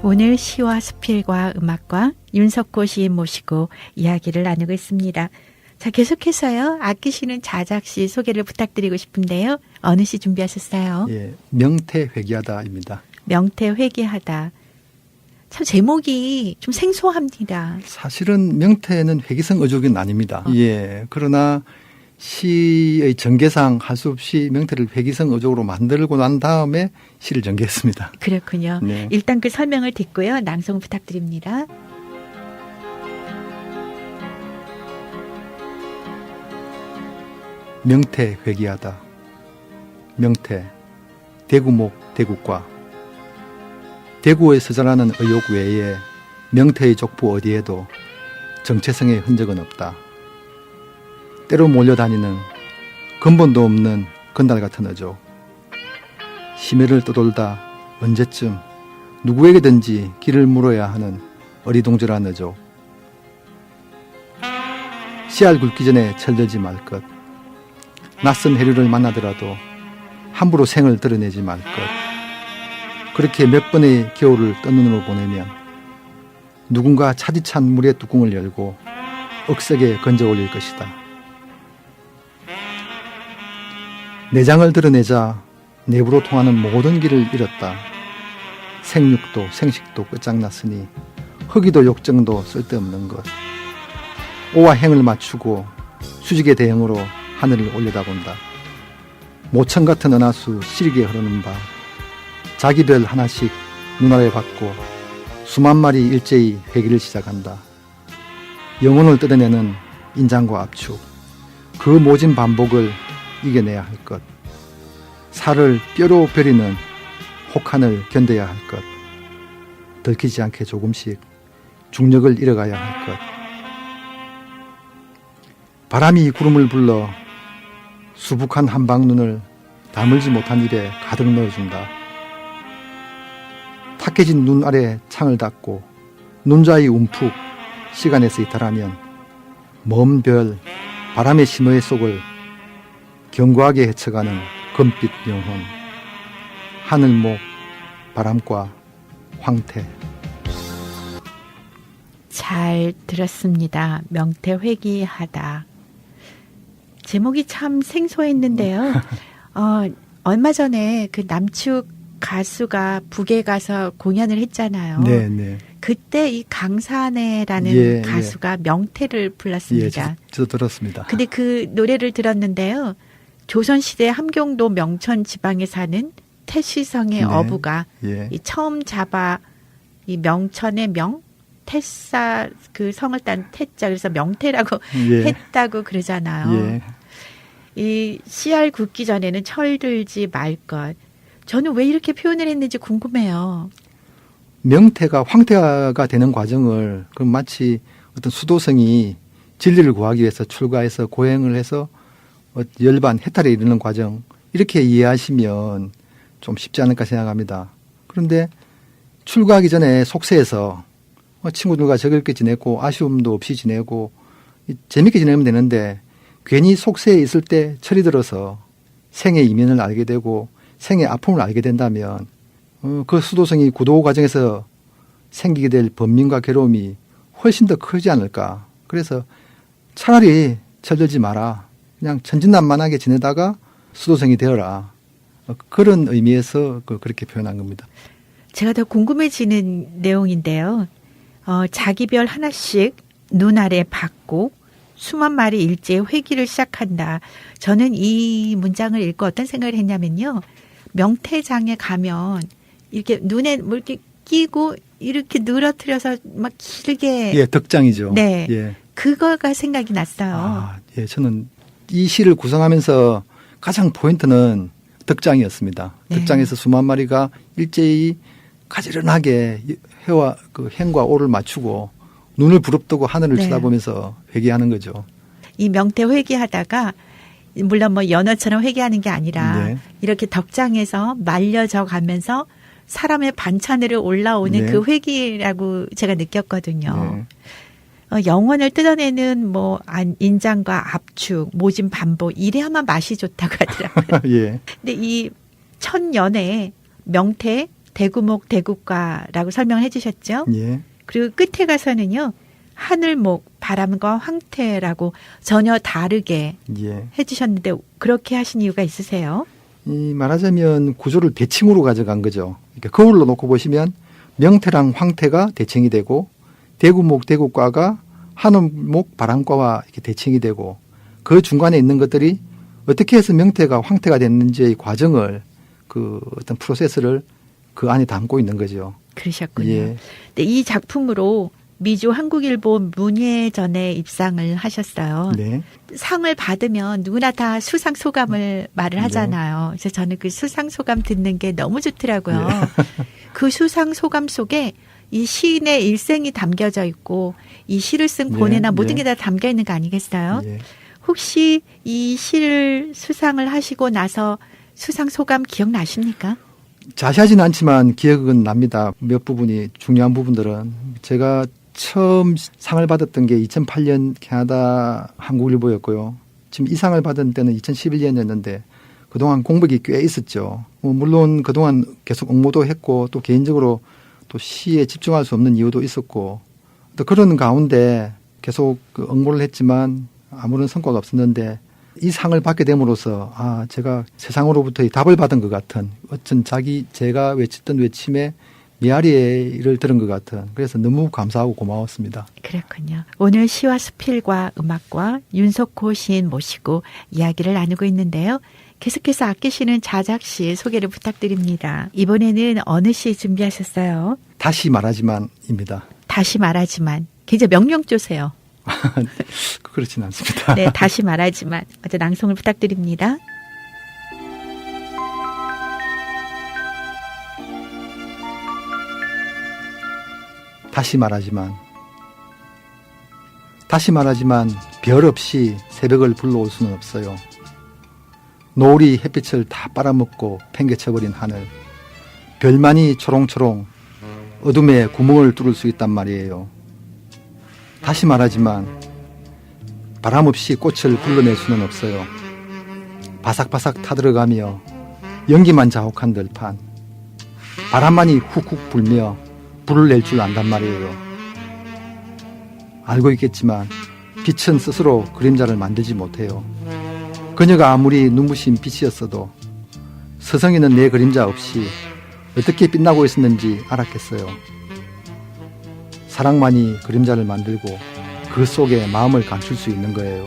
오늘 시와 수필과 음악과 윤석호 시인 모시고 이야기를 나누고 있습니다. 자, 계속해서요. 아끼시는 자작시 소개를 부탁드리고 싶은데요. 어느 시 준비하셨어요? 예, 명태회귀하다입니다. 명태회귀하다. 참 제목이 좀 생소합니다. 사실은 명태는 회귀성 어족은 아닙니다. 예, 그러나 시의 전개상 할 수 없이 명태를 회귀성 어족으로 만들고 난 다음에 시를 전개했습니다. 그렇군요. 네. 일단 그 설명을 듣고요. 낭송 부탁드립니다. 명태회귀하다. 명태, 대구목, 대구과. 대구에서 자라는 의혹 외에 명태의 족보 어디에도 정체성의 흔적은 없다. 때로 몰려다니는 근본도 없는 건달 같은 어족. 심해를 떠돌다 언제쯤 누구에게든지 길을 물어야 하는 어리동절한 어족. 씨알 굵기 전에 철들지 말 것. 낯선 해류를 만나더라도 함부로 생을 드러내지 말 것. 그렇게 몇 번의 겨울을 뜬 눈으로 보내면 누군가 차디찬 물의 뚜껑을 열고 억세게 건져 올릴 것이다. 내장을 드러내자 내부로 통하는 모든 길을 잃었다. 생육도 생식도 끝장났으니 허기도 욕정도 쓸데없는 것. 오와 행을 맞추고 수직의 대형으로 하늘을 올려다본다. 모천 같은 은하수 시리게 흐르는 바 자기 별 하나씩 눈아래 받고 수만 마리 일제히 회귀를 시작한다. 영혼을 뜯어내는 인장과 압축, 그 모진 반복을 이겨내야 할 것. 살을 뼈로 베리는 혹한을 견뎌야 할 것. 들키지 않게 조금씩 중력을 잃어가야 할 것. 바람이 구름을 불러 수북한 한방눈을 다물지 못한 입에 가득 넣어준다. 탁해진 눈 아래 창을 닫고 눈자의 움푹 시간에서 이탈하면 먼 별 바람의 심의 속을 견고하게 헤쳐가는 금빛 영혼. 하늘목 바람과 황태. 잘 들었습니다. 명태회귀하다. 제목이 참 생소했는데요. 얼마 전에 그 남축 가수가 북에 가서 공연을 했잖아요. 네, 네. 그때 이 강산해라는 예, 가수가 명태를 불렀습니다. 저도 들었습니다. 근데 그 노래를 들었는데요. 조선시대 함경도 명천 지방에 사는 태시성의 네. 어부가 예. 이 처음 잡아 이 명천의 명, 태사 그 성을 딴 태자 그래서 명태라고 예. 했다고 그러잖아요. 예. 이 씨알 굵기 전에는 철들지 말 것. 저는 왜 이렇게 표현을 했는지 궁금해요. 명태가 황태가 되는 과정을 그럼 마치 어떤 수도성이 진리를 구하기 위해서 출가해서 고행을 해서 열반 해탈에 이르는 과정 이렇게 이해하시면 좀 쉽지 않을까 생각합니다. 그런데 출가하기 전에 속세에서 친구들과 즐겁게 지내고 아쉬움도 없이 지내고 재밌게 지내면 되는데 괜히 속세에 있을 때 철이 들어서 생의 이면을 알게 되고 생의 아픔을 알게 된다면 그 수도성이 구도 과정에서 생기게 될 번민과 괴로움이 훨씬 더 크지 않을까. 그래서 차라리 철들지 마라. 그냥 천진난만하게 지내다가 수도성이 되어라. 그런 의미에서 그렇게 표현한 겁니다. 제가 더 궁금해지는 내용인데요. 자기별 하나씩 눈 아래 받고 수만 마리 일제히 회귀를 시작한다. 저는 이 문장을 읽고 어떤 생각을 했냐면요. 명태장에 가면 이렇게 눈에 뭐 이렇게 끼고 이렇게 늘어뜨려서 막 길게. 예, 덕장이죠. 네. 예. 그거가 생각이 났어요. 예, 저는 이 시를 구성하면서 가장 포인트는 덕장이었습니다. 네. 덕장에서 수만 마리가 일제히 가지런하게 해와 그 행과 오를 맞추고 눈을 부릅뜨고 하늘을 네. 쳐다보면서 회개하는 거죠. 이 명태 회귀하다가 물론 뭐 연어처럼 회개하는 게 아니라 네. 이렇게 덕장에서 말려져 가면서 사람의 반찬으로 올라오는 네. 그 회귀라고 제가 느꼈거든요. 네. 영혼을 뜯어내는 뭐 인장과 압축, 모진 반복 이래야만 맛이 좋다고 하더라고요. 예. 근데 이 천년에 명태 대구목 대구과라고 설명을 해주셨죠. 예. 그리고 끝에 가서는요. 하늘목 바람과 황태라고 전혀 다르게 예. 해주셨는데 그렇게 하신 이유가 있으세요? 이 말하자면 구조를 대칭으로 가져간 거죠. 그러니까 거울로 놓고 보시면 명태랑 황태가 대칭이 되고 대구목 대구과가 하늘목 바람과와 이렇게 대칭이 되고 그 중간에 있는 것들이 어떻게 해서 명태가 황태가 됐는지의 과정을 그 어떤 프로세스를 그 안에 담고 있는 거죠. 그러셨군요. 예. 근데 이 작품으로 미주 한국일보 문예전에 입상을 하셨어요. 네. 상을 받으면 누구나 다 수상 소감을 말을 하잖아요. 그래서 저는 그 수상 소감 듣는 게 너무 좋더라고요. 그 수상 소감 속에 이 시인의 일생이 담겨져 있고 이 시를 쓴 고뇌나 모든 게 다 담겨 있는 거 아니겠어요? 예. 혹시 이 시를 수상을 하시고 나서 수상 소감 기억나십니까? 자세하지는 않지만 기억은 납니다. 몇 부분이 중요한 부분들은 제가 처음 상을 받았던 게 2008년 캐나다 한국일보였고요. 지금 이 상을 받은 때는 2011년이었는데 그동안 공백이 꽤 있었죠. 물론 그동안 계속 응모도 했고 또 개인적으로 또 시에 집중할 수 없는 이유도 있었고 또 그런 가운데 계속 그 응모를 했지만 아무런 성과가 없었는데 이 상을 받게 됨으로써 제가 세상으로부터의 답을 받은 것 같은 어떤 제가 외쳤던 외침에 메아리를 들은 것 같은 그래서 너무 감사하고 고마웠습니다. 그렇군요. 오늘 시와 수필과 음악과 윤석호 시인 모시고 이야기를 나누고 있는데요. 계속해서 아끼시는 자작시 소개를 부탁드립니다. 이번에는 어느 시 준비하셨어요? 다시 말하지만입니다. 다시 말하지만. 굉장히 명령조세요. 그렇진 않습니다. 네, 다시 말하지만. 먼저 낭송을 부탁드립니다. 다시 말하지만 별 없이 새벽을 불러올 수는 없어요. 노을이 햇빛을 다 빨아먹고 팽개쳐버린 하늘. 별만이 초롱초롱 어둠에 구멍을 뚫을 수 있단 말이에요. 다시 말하지만 바람 없이 꽃을 불러낼 수는 없어요. 바삭바삭 타들어가며 연기만 자욱한 들판. 바람만이 훅훅 불며 불을 낼 줄 안단 말이에요. 알고 있겠지만 빛은 스스로 그림자를 만들지 못해요. 그녀가 아무리 눈부신 빛이었어도 서성이는 내 그림자 없이 어떻게 빛나고 있었는지 알았겠어요. 사랑만이 그림자를 만들고 그 속에 마음을 감출 수 있는 거예요.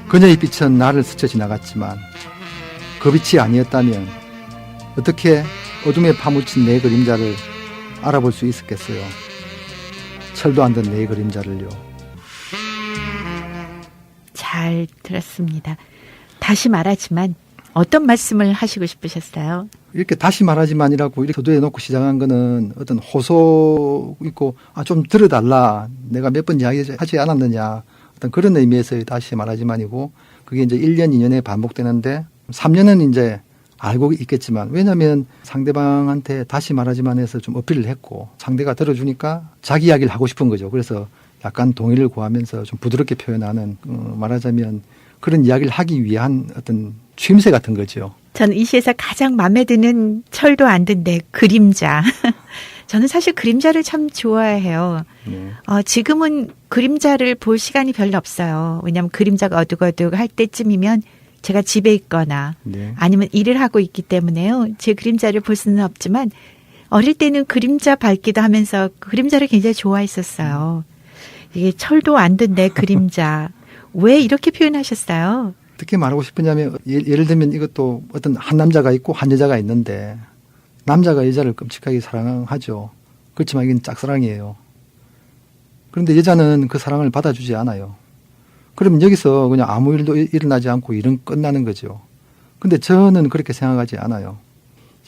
그녀의 빛은 나를 스쳐 지나갔지만 그 빛이 아니었다면 어떻게 어둠에 파묻힌 내 그림자를 알아볼 수 있었겠어요. 철도 안 든 내 그림자를요. 잘 들었습니다. 다시 말하지만 어떤 말씀을 하시고 싶으셨어요? 이렇게 다시 말하지만이라고 이렇게 서두에 놓고 시작한 거는 어떤 호소 있고 좀 들어달라 내가 몇 번 이야기하지 않았느냐 어떤 그런 의미에서의 다시 말하지만이고 그게 이제 1년 2년에 반복되는데 3년은 이제 알고 있겠지만 왜냐하면 상대방한테 다시 말하지만 해서 좀 어필을 했고 상대가 들어주니까 자기 이야기를 하고 싶은 거죠. 그래서 약간 동의를 구하면서 좀 부드럽게 표현하는 말하자면 그런 이야기를 하기 위한 어떤 취임새 같은 거죠. 저는 이 시에서 가장 마음에 드는 철도 안 든 내 그림자. 저는 사실 그림자를 참 좋아해요. 네. 지금은 그림자를 볼 시간이 별로 없어요. 왜냐하면 그림자가 어둑어둑 할 때쯤이면 제가 집에 있거나 네. 아니면 일을 하고 있기 때문에요. 제 그림자를 볼 수는 없지만 어릴 때는 그림자 밟기도 하면서 그림자를 굉장히 좋아했었어요. 이게 철도 안 든 내 그림자. 왜 이렇게 표현하셨어요? 어떻게 말하고 싶으냐면 예를 들면 이것도 어떤 한 남자가 있고 한 여자가 있는데 남자가 여자를 끔찍하게 사랑하죠. 그렇지만 이건 짝사랑이에요. 그런데 여자는 그 사랑을 받아주지 않아요. 그러면 여기서 그냥 아무 일도 일어나지 않고 일은 끝나는 거죠. 근데 저는 그렇게 생각하지 않아요.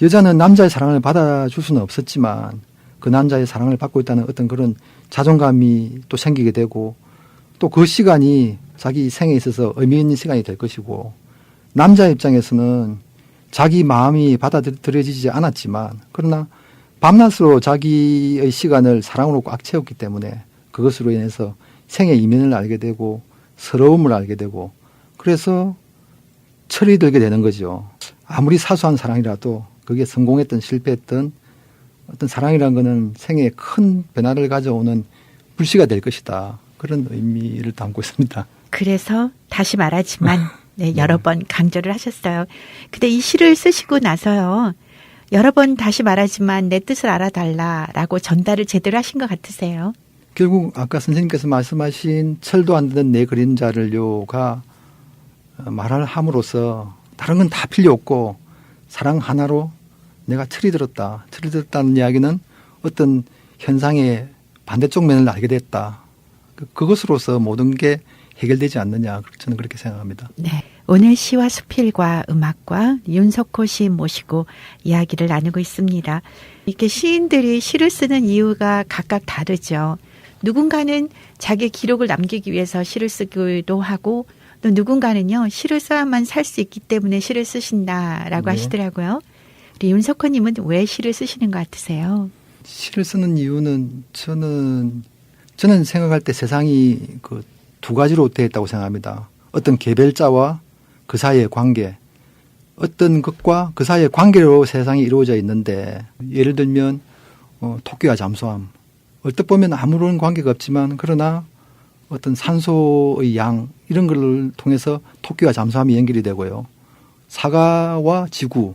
여자는 남자의 사랑을 받아줄 수는 없었지만 그 남자의 사랑을 받고 있다는 어떤 그런 자존감이 또 생기게 되고 또 그 시간이 자기 생에 있어서 의미 있는 시간이 될 것이고 남자 입장에서는 자기 마음이 받아들여지지 않았지만 그러나 밤낮으로 자기의 시간을 사랑으로 꽉 채웠기 때문에 그것으로 인해서 생의 이면을 알게 되고 서러움을 알게 되고 그래서 철이 들게 되는 거죠. 아무리 사소한 사랑이라도 그게 성공했든 실패했든 어떤 사랑이라는 거는 생애에 큰 변화를 가져오는 불씨가 될 것이다. 그런 의미를 담고 있습니다. 그래서 다시 말하지만 네, 여러 번 강조를 하셨어요. 근데 이 시를 쓰시고 나서요. 여러 번 다시 말하지만 내 뜻을 알아달라라고 전달을 제대로 하신 것 같으세요? 결국 아까 선생님께서 말씀하신 철도 안 되는 내 그림자를요가 말을 함으로써 다른 건 다 필요 없고 사랑 하나로 내가 철이 들었다. 철이 들었다는 이야기는 어떤 현상의 반대쪽 면을 알게 됐다. 그것으로서 모든 게 해결되지 않느냐. 저는 그렇게 생각합니다. 네. 오늘 시와 수필과 음악과 윤석호 시인 모시고 이야기를 나누고 있습니다. 이렇게 시인들이 시를 쓰는 이유가 각각 다르죠. 누군가는 자기 기록을 남기기 위해서 시를 쓰기도 하고 또 누군가는요. 시를 써야만 살 수 있기 때문에 시를 쓰신다라고 네. 하시더라고요. 우리 윤석호님은 왜 시를 쓰시는 것 같으세요? 시를 쓰는 이유는 저는 생각할 때 세상이 그 두 가지로 되어 있다고 생각합니다. 어떤 개별자와 그 사이의 관계, 어떤 것과 그 사이의 관계로 세상이 이루어져 있는데 예를 들면 토끼와 잠수함. 얼뜻 보면 아무런 관계가 없지만 그러나 어떤 산소의 양 이런 걸 통해서 토끼와 잠수함이 연결이 되고요. 사과와 지구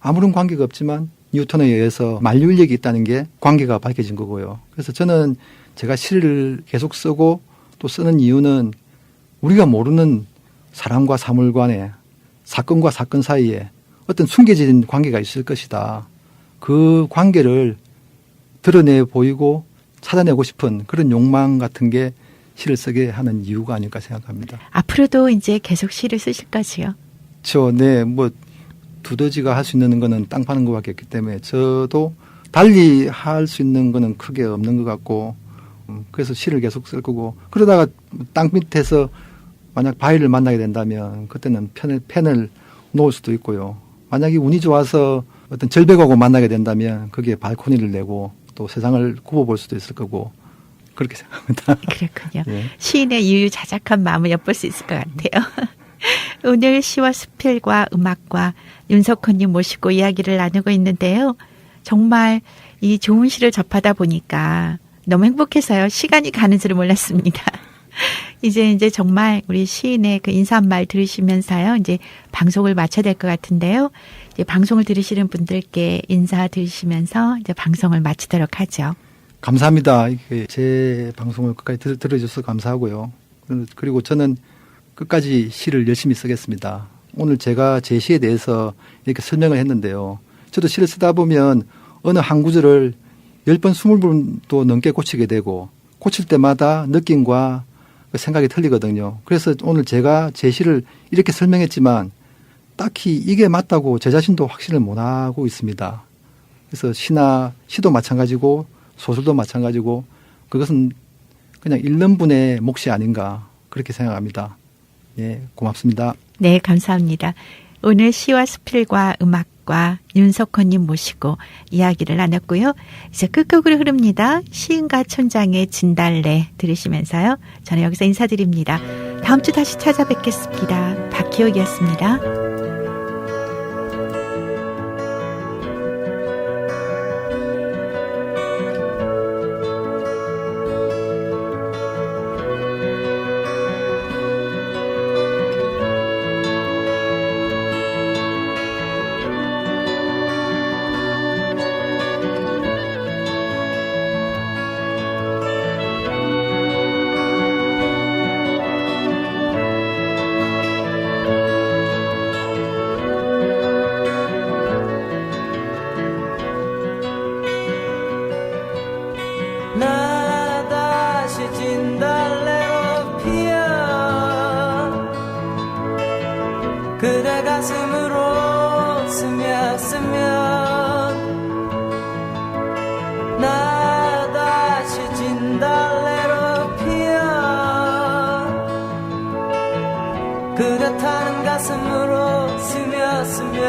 아무런 관계가 없지만 뉴턴에 의해서 만류인력이 있다는 게 관계가 밝혀진 거고요. 그래서 저는 제가 시를 계속 쓰고 또 쓰는 이유는 우리가 모르는 사람과 사물 간에 사건과 사건 사이에 어떤 숨겨진 관계가 있을 것이다. 그 관계를 드러내 보이고 찾아내고 싶은 그런 욕망 같은 게 시를 쓰게 하는 이유가 아닐까 생각합니다. 앞으로도 이제 계속 시를 쓰실 거지요? 네, 뭐 두더지가 할 수 있는 거는 땅 파는 것밖에 없기 때문에 저도 달리 할 수 있는 거는 크게 없는 것 같고 그래서 시를 계속 쓸 거고 그러다가 땅 밑에서 만약 바위를 만나게 된다면 그때는 펜을 놓을 수도 있고요. 만약에 운이 좋아서 어떤 절벽하고 만나게 된다면 거기에 발코니를 내고 또 세상을 굽어볼 수도 있을 거고 그렇게 생각합니다. 그렇군요. 네. 시인의 유유자적한 마음을 엿볼 수 있을 것 같아요. 오늘 시와 수필과 음악과 윤석호님 모시고 이야기를 나누고 있는데요. 정말 이 좋은 시를 접하다 보니까 너무 행복해서요. 시간이 가는 줄을 몰랐습니다. 이제 정말 우리 시인의 그 인사 한 말 들으시면서요. 이제 방송을 마쳐야 될 것 같은데요. 이제 방송을 들으시는 분들께 인사 드리시면서 이제 방송을 마치도록 하죠. 감사합니다. 제 방송을 끝까지 들어주셔서 감사하고요. 그리고 저는 끝까지 시를 열심히 쓰겠습니다. 오늘 제가 제 시에 대해서 이렇게 설명을 했는데요. 저도 시를 쓰다 보면 어느 한 구절을 10번, 20번도 넘게 고치게 되고 고칠 때마다 느낌과 생각이 틀리거든요. 그래서 오늘 제가 제 시를 이렇게 설명했지만 딱히 이게 맞다고 제 자신도 확신을 못하고 있습니다. 그래서 시도 마찬가지고 소설도 마찬가지고 그것은 그냥 읽는 분의 몫이 아닌가 그렇게 생각합니다. 예, 고맙습니다. 네, 감사합니다. 오늘 시와 수필과 음악과 윤석호님 모시고 이야기를 나눴고요. 이제 끝곡으로 흐릅니다. 시인과 촌장의 진달래 들으시면서요. 저는 여기서 인사드립니다. 다음 주 다시 찾아뵙겠습니다. 박희옥이었습니다. 나 다시 진달래로 피어 그대 가슴으로 스며스며 나 다시 진달래로 피어 그대 타는 가슴으로 스며스며